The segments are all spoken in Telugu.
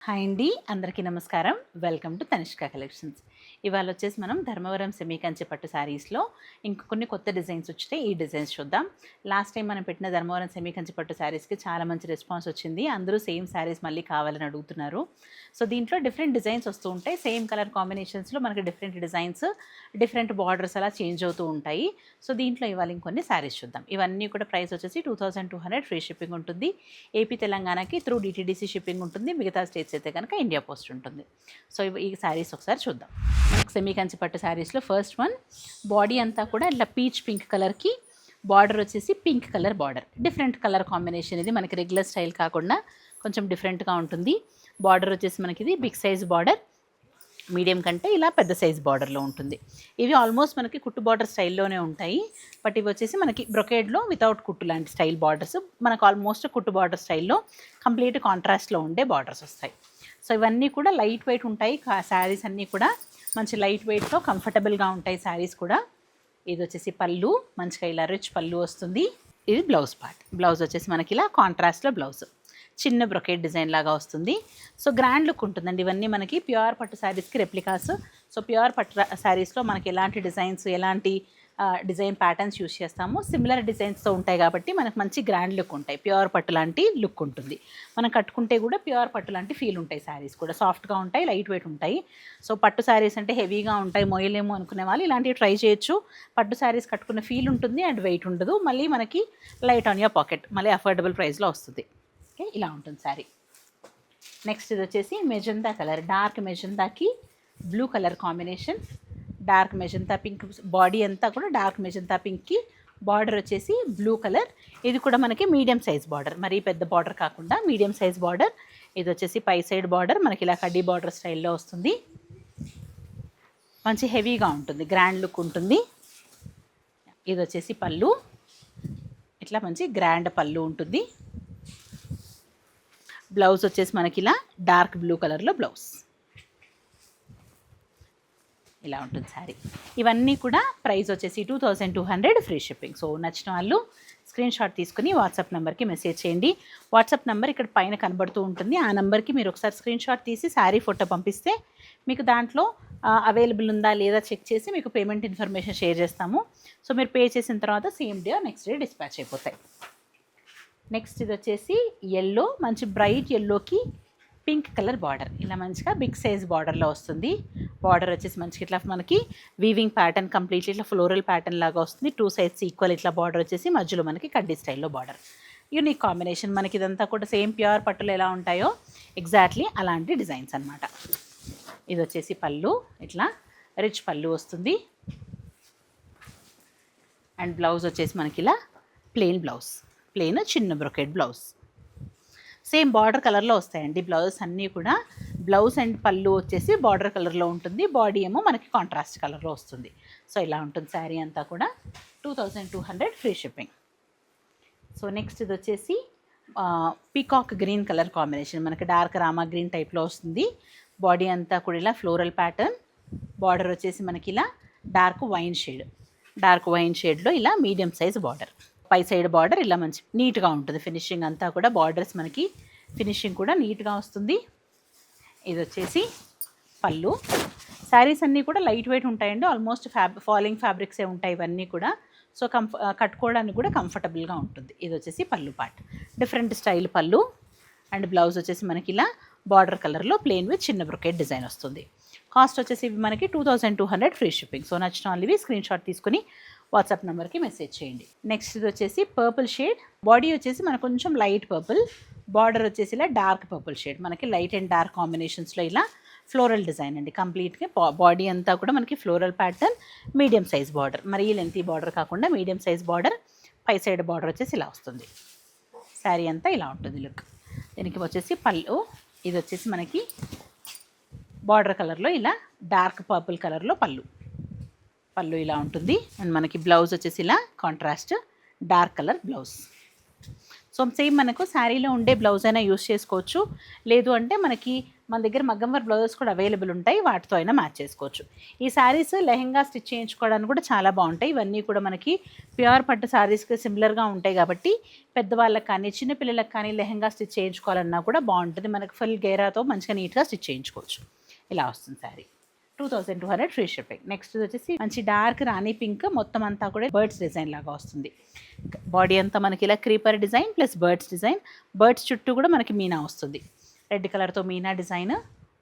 హాయ్ అండి, అందరికీ నమస్కారం. Welcome to Tanishq collections. ఇవాళ వచ్చేసి మనం ధర్మవరం సెమీ కంచి పట్టు శారీస్లో ఇంక కొన్ని కొత్త డిజైన్స్ వచ్చినాయి. ఈ డిజైన్స్ చూద్దాం. లాస్ట్ టైం మనం పెట్టిన ధర్మవరం సెమీ కంచి పట్టు శారీస్కి చాలా మంచి రెస్పాన్స్ వచ్చింది. అందరూ సేమ్ శారీస్ మళ్ళీ కావాలని అడుగుతున్నారు. సో దీంట్లో డిఫరెంట్ డిజైన్స్ వస్తూ ఉంటాయి. సేమ్ కలర్ కాంబినేషన్స్లో మనకి డిఫరెంట్ డిజైన్స్, డిఫరెంట్ బార్డర్స్ అలా చేంజ్ అవుతూ ఉంటాయి. సో దీంట్లో ఇవాళ ఇంకొన్ని శారీస్ చూద్దాం. ఇవన్నీ కూడా ప్రైస్ వచ్చేసి 2200 ఫ్రీ షిప్పింగ్ ఉంటుంది. ఏపీ తెలంగాణకి త్రూ డిటీడీసీ షిప్పింగ్ ఉంటుంది. మిగతా స్టేట్స్ అయితే కనుక ఇండియా పోస్ట్ ఉంటుంది. సో ఈ శారీస్ ఒకసారి చూద్దాం. మనకు సెమీ కంచి పట్టు శారీస్లో ఫస్ట్ వన్, బాడీ అంతా కూడా ఇట్లా పీచ్ పింక్ కలర్కి బార్డర్ వచ్చేసి pink colour border. Different colour combination ఇది. మనకి రెగ్యులర్ స్టైల్ కాకుండా కొంచెం డిఫరెంట్గా ఉంటుంది. బార్డర్ వచ్చేసి మనకి ఇది బిగ్ సైజ్ బార్డర్, మీడియం కంటే ఇలా పెద్ద సైజ్ బార్డర్లో ఉంటుంది. ఇవి ఆల్మోస్ట్ మనకి కుట్టు బార్డర్ స్టైల్లోనే ఉంటాయి. బట్ ఇవి వచ్చేసి మనకి బ్రొకేడ్లో వితౌట్ కుట్టు లాంటి స్టైల్ బార్డర్స్. మనకు ఆల్మోస్ట్ కుట్టు బార్డర్ స్టైల్లో కంప్లీట్ కాంట్రాస్ట్లో ఉండే బార్డర్స్ వస్తాయి. సో ఇవన్నీ కూడా లైట్ వెయిట్ ఉంటాయి. శారీస్ అన్నీ కూడా మంచి లైట్ వెయిట్లో కంఫర్టబుల్గా ఉంటాయి శారీస్ కూడా. ఇది వచ్చేసి పళ్ళు, మంచిగా ఇలా రిచ్ పళ్ళు వస్తుంది. ఇది బ్లౌజ్ పార్ట్. బ్లౌజ్ వచ్చేసి మనకి ఇలా కాంట్రాస్ట్లో బ్లౌజ్, చిన్న బ్రొకేట్ డిజైన్ లాగా వస్తుంది. సో గ్రాండ్ లుక్ ఉంటుందండి. ఇవన్నీ మనకి ప్యూర్ పట్టు శారీస్కి రెప్లికాస్. సో ప్యూర్ పట్టు శారీస్లో మనకి ఎలాంటి డిజైన్స్, ఎలాంటి డిజైన్ ప్యాటర్న్స్ యూస్ చేస్తాము, సిమిలర్ డిజైన్స్తో ఉంటాయి కాబట్టి మనకు మంచి గ్రాండ్ లుక్ ఉంటాయి. ప్యూర్ పట్టు లాంటి లుక్ ఉంటుంది. మనం కట్టుకుంటే కూడా ప్యూర్ పట్టు లాంటి ఫీల్ ఉంటాయి. శారీస్ కూడా సాఫ్ట్గా ఉంటాయి, లైట్ వెయిట్ ఉంటాయి. సో పట్టు శారీస్ అంటే హెవీగా ఉంటాయి, మొయ్యలేము అనుకునే వాళ్ళు ఇలాంటివి ట్రై చేయొచ్చు. పట్టు శారీస్ కట్టుకున్న ఫీల్ ఉంటుంది అండ్ వెయిట్ ఉండదు. మళ్ళీ మనకి లైట్ ఆన్ యువర్ పాకెట్, మళ్ళీ అఫోర్డబుల్ ప్రైస్లో వస్తుంది. ఓకే, ఇలా ఉంటుంది శారీ. నెక్స్ట్ ఇది వచ్చేసి మెజంతా కలర్, డార్క్ మెజంతాకి blue colour combination. Dark magenta pink, body అంతా కూడా డార్క్ మెజంతా పింక్కి బార్డర్ వచ్చేసి బ్లూ కలర్. ఇది కూడా మనకి మీడియం సైజ్ బార్డర్, మరీ పెద్ద బార్డర్ కాకుండా మీడియం సైజ్ బార్డర్. ఇది వచ్చేసి పై సైడ్ బార్డర్ మనకి ఇలా కడ్డీ బార్డర్ స్టైల్లో వస్తుంది. మంచి హెవీగా ఉంటుంది, గ్రాండ్ లుక్ ఉంటుంది. ఇది వచ్చేసి పళ్ళు, ఇట్లా మంచి గ్రాండ్ పళ్ళు ఉంటుంది. బ్లౌజ్ వచ్చేసి మనకి ఇలా డార్క్ బ్లూ కలర్లో బ్లౌజ్. ఇలా ఉంటుంది శారీ. ఇవన్నీ కూడా ప్రైస్ వచ్చేసి 2200 ఫ్రీ షిప్పింగ్. సో నచ్చిన వాళ్ళు స్క్రీన్ షాట్ తీసుకుని వాట్సాప్ నెంబర్కి మెసేజ్ చేయండి. వాట్సాప్ నెంబర్ ఇక్కడ పైన కనబడుతూ ఉంటుంది. ఆ నెంబర్కి మీరు ఒకసారి స్క్రీన్ షాట్ తీసి శారీ ఫోటో పంపిస్తే మీకు దాంట్లో అవైలబుల్ ఉందా లేదా చెక్ చేసి మీకు పేమెంట్ ఇన్ఫర్మేషన్ షేర్ చేస్తాము. సో మీరు పే చేసిన తర్వాత same day next day dispatch అయిపోతాయి. నెక్స్ట్ ఇది వచ్చేసి ఎల్లో, మంచి బ్రైట్ ఎల్లోకి పింక్ కలర్ బార్డర్. ఇలా మంచిగా బిగ్ సైజ్ బార్డర్లో వస్తుంది. బార్డర్ వచ్చేసి మంచిగా ఇట్లా మనకి వీవింగ్ ప్యాటర్న్, కంప్లీట్లీ ఇట్లా ఫ్లోరల్ ప్యాటర్న్ లాగా వస్తుంది. 2 సైడ్స్ ఈక్వల్ ఇట్లా బార్డర్ వచ్చేసి మధ్యలో మనకి కడ్డీ స్టైల్లో బార్డర్. Unique combination. మనకి ఇదంతా కూడా సేమ్ ప్యూర్ పట్టులు ఎలా ఉంటాయో ఎగ్జాక్ట్లీ అలాంటి డిజైన్స్ అనమాట. ఇది వచ్చేసి పళ్ళు, ఇట్లా రిచ్ పళ్ళు వస్తుంది. అండ్ బ్లౌజ్ వచ్చేసి మనకి ఇలా ప్లెయిన్ బ్లౌజ్, ప్లెయిన్ చిన్న బ్రొకెట్ బ్లౌజ్. సేమ్ బార్డర్ కలర్లో వస్తాయండి బ్లౌజెస్ అన్నీ కూడా. బ్లౌజ్ అండ్ పళ్ళు వచ్చేసి బార్డర్ కలర్లో ఉంటుంది, బాడీ ఏమో మనకి కాంట్రాస్ట్ కలర్లో వస్తుంది. సో ఇలా ఉంటుంది శారీ అంతా కూడా. 2200 ఫ్రీ షిప్పింగ్. సో నెక్స్ట్ ఇది వచ్చేసి పీకాక్ గ్రీన్ కలర్ కాంబినేషన్. మనకి డార్క్ రామా గ్రీన్ టైప్లో వస్తుంది. బాడీ అంతా కూడా ఇలా ఫ్లోరల్ ప్యాటర్న్. బార్డర్ వచ్చేసి మనకి ఇలా డార్క్ వైన్ షేడ్లో ఇలా మీడియం సైజ్ బార్డర్. పై సైడ్ బార్డర్ ఇలా మంచి నీట్గా ఉంటుంది. ఫినిషింగ్ అంతా కూడా బార్డర్స్ మనకి ఫినిషింగ్ కూడా నీట్గా వస్తుంది. ఇది వచ్చేసి పళ్ళు. శారీస్ అన్నీ కూడా లైట్ వెయిట్ ఉంటాయండి. ఆల్మోస్ట్ ఫాలింగ్ ఫ్యాబ్రిక్సే ఉంటాయి ఇవన్నీ కూడా. సో కట్టుకోవడానికి కూడా కంఫర్టబుల్గా ఉంటుంది. ఇది వచ్చేసి పళ్ళు పార్ట్, డిఫరెంట్ స్టైల్ పళ్ళు. అండ్ బ్లౌజ్ వచ్చేసి మనకి ఇలా బార్డర్ కలర్లో ప్లెయిన్ విత్ చిన్న బ్రొకెట్ డిజైన్ వస్తుంది. కాస్ట్ వచ్చేసి ఇవి మనకి 2200 ఫ్రీ షిప్పింగ్. సో నచ్చిన వాళ్ళవి స్క్రీన్ షాట్ తీసుకుని వాట్సాప్ నెంబర్కి మెసేజ్ చేయండి. నెక్స్ట్ ఇది వచ్చేసి పర్పుల్ షేడ్. బాడీ వచ్చేసి మనకు కొంచెం లైట్ పర్పుల్, బార్డర్ వచ్చేసి ఇలా డార్క్ పర్పుల్ షేడ్. మనకి లైట్ అండ్ డార్క్ కాంబినేషన్స్లో ఇలా ఫ్లోరల్ డిజైన్ అండి. కంప్లీట్గా బాడీ అంతా కూడా మనకి floral pattern, medium size border, మరీ లెంతీ బార్డర్ కాకుండా మీడియం సైజ్ బార్డర్. పై సైడ్ బార్డర్ వచ్చేసి ఇలా వస్తుంది. శారీ అంతా ఇలా ఉంటుంది లుక్. దీనికి వచ్చేసి పళ్ళు. ఇది వచ్చేసి మనకి బార్డర్ కలర్లో ఇలా డార్క్ పర్పుల్ కలర్లో పళ్ళు ఇలా ఉంటుంది. అండ్ మనకి బ్లౌజ్ వచ్చేసి ఇలా contrast dark colour blouse. So same మనకు శారీలో ఉండే బ్లౌజ్ అయినా యూస్ చేసుకోవచ్చు, లేదు అంటే మనకి మన దగ్గర మగ్గం వర్క్ బ్లౌజెస్ కూడా అవైలబుల్ ఉంటాయి, వాటితో అయినా మ్యాచ్ చేసుకోవచ్చు. ఈ శారీస్ లెహెంగా స్టిచ్ చేయించుకోవడానికి కూడా చాలా బాగుంటాయి. ఇవన్నీ కూడా మనకి ప్యూర్ పట్టు శారీస్కి సిమిలర్గా ఉంటాయి కాబట్టి పెద్దవాళ్ళకి కానీ చిన్నపిల్లలకు కానీ లెహెంగా స్టిచ్ చేయించుకోవాలన్నా కూడా బాగుంటుంది. మనకి ఫుల్ గేరాతో మంచిగా నీట్గా స్టిచ్ చేయించుకోవచ్చు. ఇలా వస్తుంది శారీ. 2200 free shipping. నెక్స్ట్ వచ్చేసి మంచి డార్క్ రాణి పింక్, మొత్తం అంతా కూడా బర్డ్స్ డిజైన్ లాగా వస్తుంది. బాడీ అంతా మనకి ఇలా creeper design plus birds design, birds చుట్టూ కూడా మనకి మీనా వస్తుంది. రెడ్ కలర్తో మీనా డిజైన్.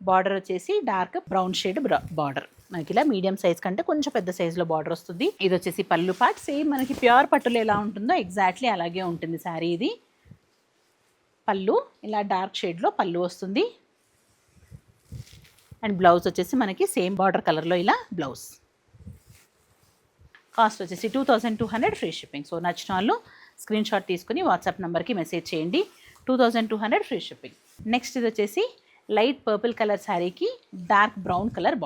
బార్డర్ వచ్చేసి డార్క్ బ్రౌన్ షేడ్ బార్డర్, మనకి ఇలా మీడియం సైజ్ కంటే కొంచెం పెద్ద సైజులో బార్డర్ వస్తుంది. ఇది వచ్చేసి పళ్ళు పార్ట్, సేమ్ మనకి ప్యూర్ పట్టులో ఎలా ఉంటుందో ఎగ్జాక్ట్లీ అలాగే ఉంటుంది శారీ. ఇది పళ్ళు ఇలా డార్క్ షేడ్లో పళ్ళు వస్తుంది. అండ్ బ్లౌజ్ వచ్చేసి మనకి సేమ్ బార్డర్ కలర్లో ఇలా బ్లౌజ్. కాస్ట్ వచ్చేసి 2200 ఫ్రీ షిప్పింగ్. సో నచ్చిన వాళ్ళు స్క్రీన్ షాట్ తీసుకుని వాట్సాప్ నెంబర్కి మెసేజ్ చేయండి. 2200 ఫ్రీ షిప్పింగ్. నెక్స్ట్ ఇది వచ్చేసి లైట్ పర్పుల్ కలర్ శారీకి డార్క్ బ్రౌన్ కలర్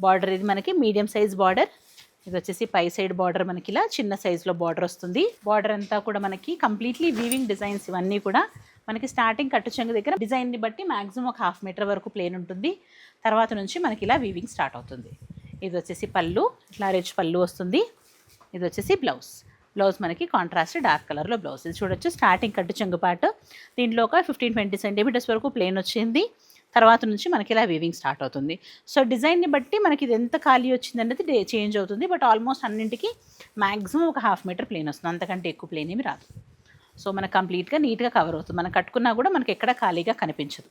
బార్డర్ ఇది మనకి మీడియం సైజ్ బార్డర్. ఇది వచ్చేసి పై సైడ్ బార్డర్ మనకి ఇలా చిన్న సైజులో బార్డర్ వస్తుంది. బార్డర్ అంతా కూడా మనకి కంప్లీట్లీ వీవింగ్ డిజైన్స్, ఇవన్నీ కూడా మనకి స్టార్టింగ్ కట్టు చెంగు దగ్గర డిజైన్ని బట్టి మ్యాక్సిమం ఒక 1/2 మీటర్ వరకు ప్లేన్ ఉంటుంది. తర్వాత నుంచి మనకి ఇలా వీవింగ్ స్టార్ట్ అవుతుంది. ఇది వచ్చేసి పళ్ళు, ఇట్లా రిచ్ పళ్ళు వస్తుంది. ఇది వచ్చేసి బ్లౌజ్ మనకి కాంట్రాస్ట్ డార్క్ కలర్లో బ్లౌజ్. ఇది చూడొచ్చు స్టార్టింగ్ కట్టు చెంగు పార్ట్, దీంట్లో ఒక 15-20 సెంటీమీటర్స్ వరకు ప్లేన్ వచ్చింది. తర్వాత నుంచి మనకి ఇలా వీవింగ్ స్టార్ట్ అవుతుంది. సో డిజైన్ని బట్టి మనకి ఇది ఎంత ఖాళీ వచ్చింది అనేది చేంజ్ అవుతుంది. బట్ ఆల్మోస్ట్ అన్నింటికి మ్యాక్సిమం ఒక 1/2 మీటర్ ప్లేన్ వస్తుంది, అంతకంటే ఎక్కువ ప్లేన్ ఏమి రాదు. సో మనకు కంప్లీట్గా నీట్గా కవర్ అవుతుంది. మనం కట్టుకున్నా కూడా మనకి ఎక్కడ ఖాళీగా కనిపించదు.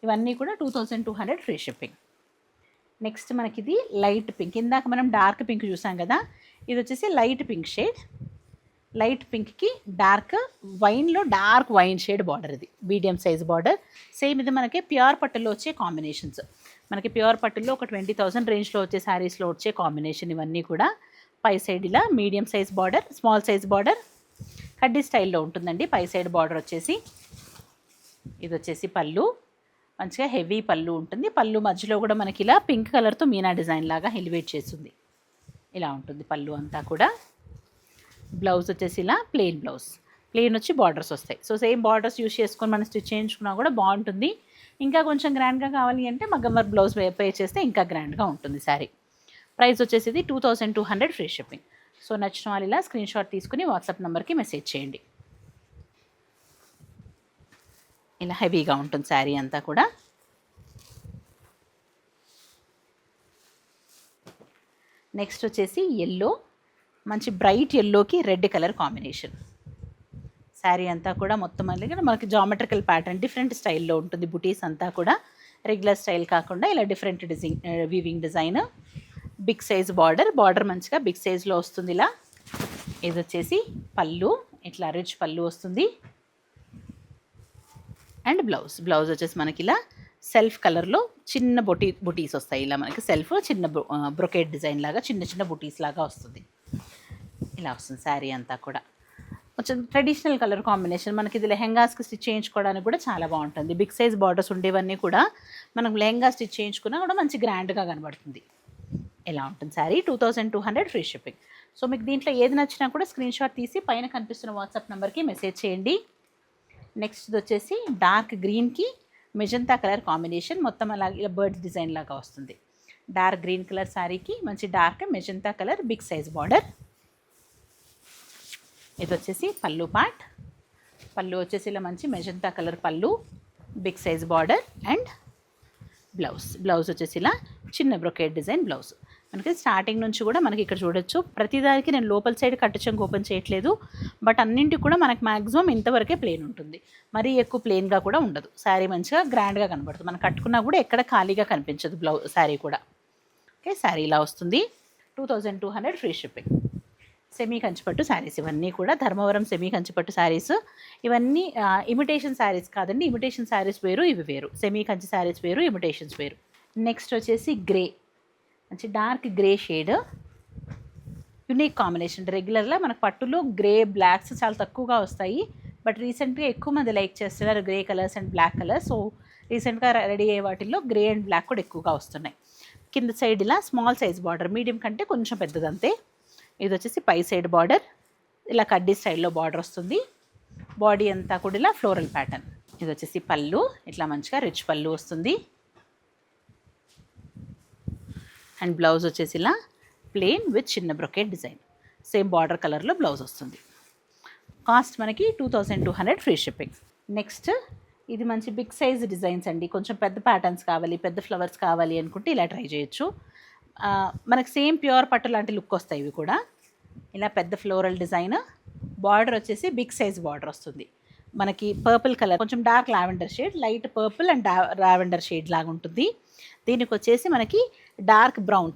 ఇవన్నీ కూడా 2200 ఫ్రీ షిప్పింగ్. నెక్స్ట్ మనకి ఇది లైట్ పింక్. ఇందాక మనం డార్క్ పింక్ చూసాం కదా, ఇది వచ్చేసి లైట్ పింక్ షేడ్. లైట్ పింక్కి డార్క్ వైన్ షేడ్ బార్డర్. ఇది మీడియం సైజ్ బార్డర్. సేమ్ ఇది మనకి ప్యూర్ పట్టులో వచ్చే కాంబినేషన్స్. మనకి ప్యూర్ పట్టులో ఒక 20,000 రేంజ్లో వచ్చే శారీస్లో వచ్చే కాంబినేషన్ ఇవన్నీ కూడా. పై సైడ్ ఇలా medium size border, small size border, కడ్డీ స్టైల్లో ఉంటుందండి. పై సైడ్ బార్డర్ వచ్చేసి ఇది వచ్చేసి పళ్ళు, మంచిగా హెవీ పళ్ళు ఉంటుంది. పళ్ళు మధ్యలో కూడా మనకి ఇలా పింక్ కలర్తో మీనా డిజైన్ లాగా ఎలివేట్ చేస్తుంది. ఇలా ఉంటుంది పళ్ళు అంతా కూడా. బ్లౌజ్ వచ్చేసి ఇలా ప్లెయిన్ బ్లౌజ్, ప్లెయిన్ వచ్చి బార్డర్స్ వస్తాయి. సో సేమ్ బార్డర్స్ యూస్ చేసుకొని మనం స్టిచ్ చేయించుకున్నా కూడా బాగుంటుంది. ఇంకా కొంచెం గ్రాండ్గా కావాలి అంటే మగ్గం వర్క్ బ్లౌజ్ పే చేస్తే ఇంకా గ్రాండ్గా ఉంటుంది శారీ. ప్రైస్ వచ్చేసి 2200 ఫ్రీ షిప్పింగ్. సో నచ్చిన వాళ్ళు ఇలా స్క్రీన్ షాట్ తీసుకుని వాట్సాప్ నెంబర్కి మెసేజ్ చేయండి. ఇలా హెవీగా ఉంటుంది శారీ అంతా కూడా. నెక్స్ట్ వచ్చేసి ఎల్లో, మంచి బ్రైట్ ఎల్లోకి రెడ్ కలర్ కాంబినేషన్. శారీ అంతా కూడా మొత్తం అనేది మనకి జామెట్రికల్ ప్యాటర్న్ డిఫరెంట్ స్టైల్లో ఉంటుంది. బుటీస్ అంతా కూడా రెగ్యులర్ స్టైల్ కాకుండా ఇలా different weaving design. Big size border మంచిగా బిగ్ సైజ్లో వస్తుంది ఇలా. ఇది వచ్చేసి పళ్ళు, ఇట్లా రిచ్ పళ్ళు వస్తుంది. అండ్ బ్లౌజ్ వచ్చేసి మనకి ఇలా సెల్ఫ్ కలర్లో చిన్న బుటీస్ వస్తాయి. ఇలా మనకి సెల్ఫ్ చిన్న బ్రొకేట్ డిజైన్ లాగా చిన్న బుటీస్ లాగా వస్తుంది. ఇలా వస్తుంది శారీ అంతా కూడా. కొంచెం ట్రెడిషనల్ కలర్ కాంబినేషన్. మనకి ఇది లెహెంగాస్కి స్టిచ్ చేయించుకోవడానికి కూడా చాలా బాగుంటుంది. బిగ్ సైజ్ బార్డర్స్ ఉండేవన్నీ కూడా మనం లెహెంగా స్టిచ్ చేయించుకున్నా కూడా మంచి గ్రాండ్గా కనబడుతుంది. ఇలా ఉంటుంది శారీ. 2200 free shipping. సో మీకు దీంట్లో ఏది నచ్చినా కూడా స్క్రీన్ షాట్ తీసి పైన కనిపిస్తున్న వాట్సాప్ నెంబర్కి మెసేజ్ చేయండి. నెక్స్ట్ వచ్చేసి డార్క్ గ్రీన్కి మెజంతా కలర్ కాంబినేషన్, మొత్తం అలాగే ఇలా బర్డ్స్ డిజైన్ లాగా వస్తుంది. డార్క్ గ్రీన్ కలర్ శారీకి మంచి dark magenta colour big size border. ఇది వచ్చేసి పళ్ళు పార్ట్. పళ్ళు వచ్చేసి ఇలా మంచి మెజంతా కలర్ పళ్ళు, big size border. And blouse వచ్చేసి ఇలా చిన్న బ్రొకేట్ డిజైన్ బ్లౌజ్. మనకి స్టార్టింగ్ నుంచి కూడా మనకి ఇక్కడ చూడొచ్చు, ప్రతిదానికి నేను లోపల సైడ్ కట్టు చెంగు ఓపెన్ చేయట్లేదు. బట్ అన్నింటికి కూడా మనకి మ్యాక్సిమం ఇంతవరకే ప్లేన్ ఉంటుంది, మరీ ఎక్కువ ప్లేన్గా కూడా ఉండదు. శారీ మంచిగా గ్రాండ్గా కనబడుతుంది. మనం కట్టుకున్నా కూడా ఎక్కడ ఖాళీగా కనిపించదు శారీ కూడా. ఓకే, శారీ ఇలా వస్తుంది. 2200 ఫ్రీ షిప్పింగ్. సెమీ కంచిపట్టు శారీస్ ఇవన్నీ కూడా ధర్మవరం సెమీ కంచిపట్టు శారీస్. ఇవన్నీ ఇమిటేషన్ శారీస్ కాదండి. ఇమిటేషన్ శారీస్ వేరు, ఇవి వేరు. సెమీ కంచి శారీస్ వేరు, ఇమిటేషన్స్ వేరు. నెక్స్ట్ వచ్చేసి గ్రే, మంచి dark grey shade, unique combination. రెగ్యులర్గా మనకు పట్టులో గ్రే బ్లాక్స్ చాలా తక్కువగా వస్తాయి. బట్ రీసెంట్గా ఎక్కువ మంది లైక్ చేస్తున్నారు grey colours and black colours. So రీసెంట్గా రెడీ అయ్యే వాటిల్లో గ్రే అండ్ బ్లాక్ కూడా ఎక్కువగా వస్తున్నాయి. కింద సైడ్ ఇలా స్మాల్ సైజ్ బార్డర్, మీడియం కంటే కొంచెం పెద్దదంతే. ఇది వచ్చేసి పై సైడ్ బార్డర్, ఇలా కడ్డీ స్టైల్లో బార్డర్ వస్తుంది. బాడీ అంతా కూడా ఇలా ఫ్లోరల్ ప్యాటర్న్. ఇది వచ్చేసి పళ్ళు, ఇట్లా మంచిగా రిచ్ పళ్ళు వస్తుంది. అండ్ బ్లౌజ్ వచ్చేసి ఇలా ప్లెయిన్ విత్ చిన్న బ్రొకెట్ డిజైన్, సేమ్ బార్డర్ కలర్లో బ్లౌజ్ వస్తుంది. కాస్ట్ మనకి 2200 ఫ్రీ షిప్పింగ్. నెక్స్ట్ ఇది మంచి బిగ్ సైజ్ డిజైన్స్ అండి. కొంచెం పెద్ద ప్యాటర్న్స్ కావాలి, పెద్ద ఫ్లవర్స్ కావాలి అనుకుంటే ఇలా ట్రై చేయొచ్చు. మనకి సేమ్ ప్యూర్ పట్టు లాంటి లుక్ వస్తాయి ఇవి కూడా. ఇలా పెద్ద ఫ్లోరల్ డిజైన్, బార్డర్ వచ్చేసి బిగ్ సైజ్ బార్డర్ వస్తుంది. మనకి పర్పుల్ కలర్, కొంచెం dark lavender shade, light purple and lavender shade లాగా ఉంటుంది. దీనికి వచ్చేసి మనకి dark brown,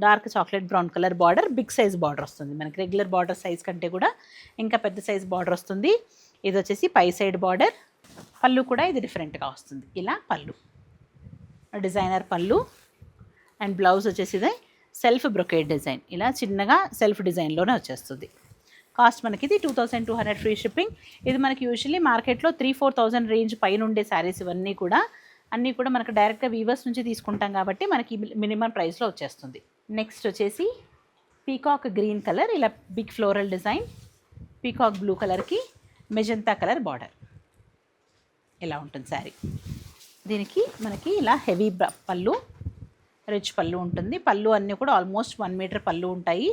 dark chocolate brown colour border, big size border వస్తుంది. మనకి రెగ్యులర్ బార్డర్ సైజ్ కంటే కూడా ఇంకా పెద్ద సైజ్ బార్డర్ వస్తుంది. ఇది వచ్చేసి పై సైడ్ బార్డర్. పళ్ళు కూడా ఇది డిఫరెంట్గా వస్తుంది. ఇలా పళ్ళు, డిజైనర్ పళ్ళు. అండ్ బ్లౌజ్ వచ్చేసి ఇదే సెల్ఫ్ బ్రొకేట్ డిజైన్, ఇలా చిన్నగా సెల్ఫ్ డిజైన్లోనే వచ్చేస్తుంది. కాస్ట్ మనకి ఇది 2200 ఫ్రీ షిప్పింగ్. ఇది మనకి యూజువల్లీ మార్కెట్లో 3-4,000 రేంజ్ పైన ఉండే శారీస్ ఇవన్నీ కూడా మనకు డైరెక్ట్గా వీవర్స్ నుంచి తీసుకుంటాం కాబట్టి మనకి మినిమం ప్రైస్లో వచ్చేస్తుంది. నెక్స్ట్ వచ్చేసి పీకాక్ గ్రీన్ కలర్, ఇలా big floral design, peacock blue కలర్కి మెజంతా కలర్ బార్డర్, ఇలా ఉంటుంది శారీ. దీనికి మనకి ఇలా హెవీ పళ్ళు, రిచ్ పళ్ళు ఉంటుంది. పళ్ళు అన్నీ కూడా ఆల్మోస్ట్ 1 మీటర్ పళ్ళు ఉంటాయి.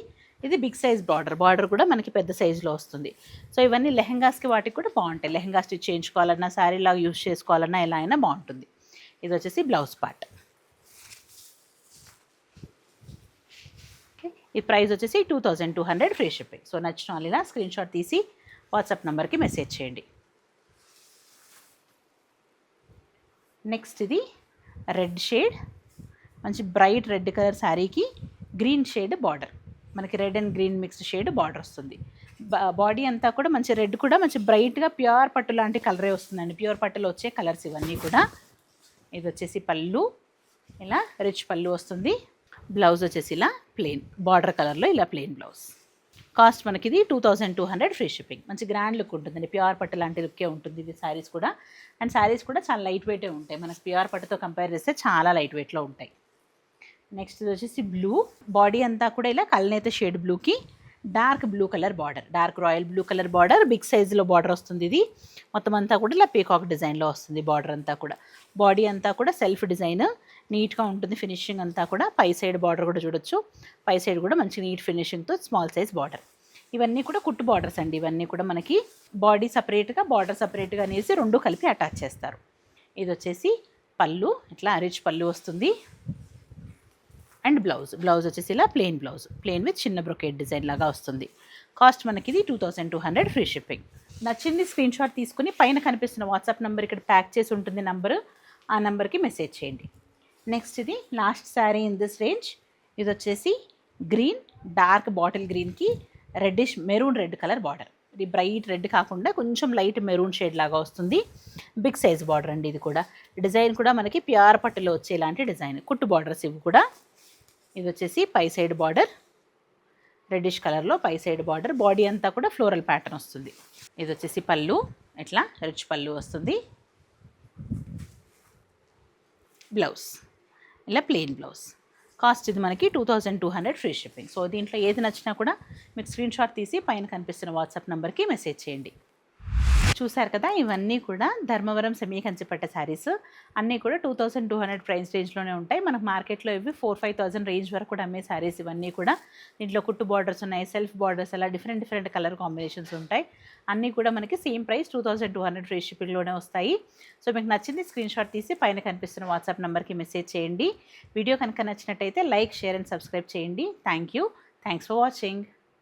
ఇది బిగ్ సైజ్ బార్డర్ కూడా మనకి పెద్ద సైజులో వస్తుంది. సో ఇవన్నీ లెహెంగాస్కి వాటికి కూడా బాగుంటాయి. లెహెంగా స్టిచ్ చేయించుకోవాలన్నా, శారీలాగా యూజ్ చేసుకోవాలన్నా ఎలా అయినా బాగుంటుంది. ఇది వచ్చేసి బ్లౌజ్ పార్ట్. ఈ ప్రైస్ వచ్చేసి 2200 ఫ్రీ షిప్పింగ్. సో నచ్చిన వాళ్ళు ఇలా స్క్రీన్ షాట్ తీసి వాట్సాప్ నెంబర్కి మెసేజ్ చేయండి. నెక్స్ట్ ఇది రెడ్ షేడ్, మంచి బ్రైట్ రెడ్ కలర్ శారీకి గ్రీన్ షేడ్ బార్డర్, మనకి red and green mixed shade border వస్తుంది. బాడీ అంతా కూడా మంచి రెడ్ కూడా మంచి బ్రైట్గా ప్యూర్ పట్టు లాంటి కలరే వస్తుందండి. ప్యూర్ పట్టులో వచ్చే కలర్స్ ఇవన్నీ కూడా. ఇది వచ్చేసి పళ్ళు, ఇలా రిచ్ పళ్ళు వస్తుంది. బ్లౌజ్ వచ్చేసి ఇలా ప్లెయిన్ బార్డర్ కలర్లో ఇలా ప్లెయిన్ బ్లౌజ్. కాస్ట్ మనకి ఇది 2200 ఫ్రీ షిప్పింగ్. మంచి గ్రాండ్ లుక్ ఉంటుందండి. ప్యూర్ పట్టు లాంటి లుక్కే ఉంటుంది ఇది శారీస్ కూడా. అండ్ శారీస్ కూడా చాలా లైట్ వెయిటే ఉంటాయి. మనకి ప్యూర్ పట్టుతో కంపేర్ చేస్తే చాలా లైట్ వెయిట్లో ఉంటాయి. నెక్స్ట్ ఇది వచ్చేసి బ్లూ, బాడీ అంతా కూడా ఇలా కల్నేత షేడ్ బ్లూకి dark blue colour border, dark royal blue colour border, big సైజులో బార్డర్ వస్తుంది. ఇది మొత్తం అంతా కూడా ఇలా పీకాక్ డిజైన్లో వస్తుంది. బార్డర్ అంతా కూడా, బాడీ అంతా కూడా సెల్ఫ్ డిజైన్, నీట్గా ఉంటుంది. ఫినిషింగ్ అంతా కూడా పై సైడ్ బార్డర్ కూడా చూడొచ్చు. పై సైడ్ కూడా మంచి నీట్ ఫినిషింగ్తో స్మాల్ సైజ్ బార్డర్. ఇవన్నీ కూడా కుట్టు బార్డర్స్ అండి. ఇవన్నీ కూడా మనకి బాడీ సపరేట్గా, బార్డర్ సపరేట్గా అనేసి రెండు కలిపి అటాచ్ చేస్తారు. ఇది వచ్చేసి పళ్ళు, ఇట్లా రిచ్ పళ్ళు వస్తుంది. అండ్ బ్లౌజ్ వచ్చేసి ఇలా ప్లెయిన్ విత్ చిన్న బ్రొకేట్ డిజైన్ లాగా వస్తుంది. కాస్ట్ మనకి ఇది 2200 ఫ్రీ షిప్పింగ్. నచ్చింది స్క్రీన్ షాట్ తీసుకుని పైన కనిపిస్తున్న వాట్సాప్ నెంబర్ ఇక్కడ ప్యాక్ చేసి ఉంటుంది నెంబరు, ఆ నెంబర్కి మెసేజ్ చేయండి. నెక్స్ట్ ఇది last sari in this range. ఇది వచ్చేసి గ్రీన్, డార్క్ బాటిల్ గ్రీన్కి reddish maroon red colour border. ఇది బ్రైట్ రెడ్ కాకుండా కొంచెం లైట్ మెరూన్ షేడ్ లాగా వస్తుంది. బిగ్ సైజ్ బార్డర్ అండి. ఇది కూడా డిజైన్ కూడా మనకి ప్యూర్ పట్టులో వచ్చే ఇలాంటి డిజైన్, కుట్టు బార్డర్స్ ఇవి కూడా. ఇది వచ్చేసి పై సైడ్ బార్డర్, రెడ్డిష్ కలర్లో పై సైడ్ బార్డర్, బాడీ అంతా కూడా ఫ్లోరల్ ప్యాటర్న్ వస్తుంది. ఇది వచ్చేసి పళ్ళు, ఇట్లా రిచ్ పళ్ళు వస్తుంది. బ్లౌజ్ ఇలా ప్లెయిన్ బ్లౌజ్. కాస్ట్ ఇది మనకి 2200 ఫ్రీ షిప్పింగ్. సో దీంట్లో ఏది నచ్చినా కూడా మీకు స్క్రీన్ షాట్ తీసి పైన కనిపిస్తున్న వాట్సాప్ నెంబర్కి మెసేజ్ చేయండి. చూసారు కదా, ఇవన్నీ కూడా ధర్మవరం సెమీ కంచిపట్టు శారీస్. అన్నీ కూడా 2200 ప్రైస్ రేంజ్లోనే ఉంటాయి. మనకు మార్కెట్లో ఇవి 4-5,000 రేంజ్ వరకు కూడా అమ్మే శారీస్ ఇవన్నీ కూడా. దీంట్లో కుట్టు బార్డర్స్ ఉన్నాయి, సెల్ఫ్ బార్డర్స్, అలా డిఫరెంట్ కలర్ కాంబినేషన్స్ ఉంటాయి. అన్నీ కూడా మనకి సేమ్ ప్రైస్ 2200 ఫ్రీ షిప్పింగ్లోనే వస్తాయి. సో మీకు నచ్చింది స్క్రీన్ షాట్ తీసి పైన కనిపిస్తున్న వాట్సాప్ నెంబర్కి మెసేజ్ చేయండి. వీడియో కనుక నచ్చినట్టయితే లైక్, షేర్ అండ్ సబ్స్క్రైబ్ చేయండి. Thanks for watching.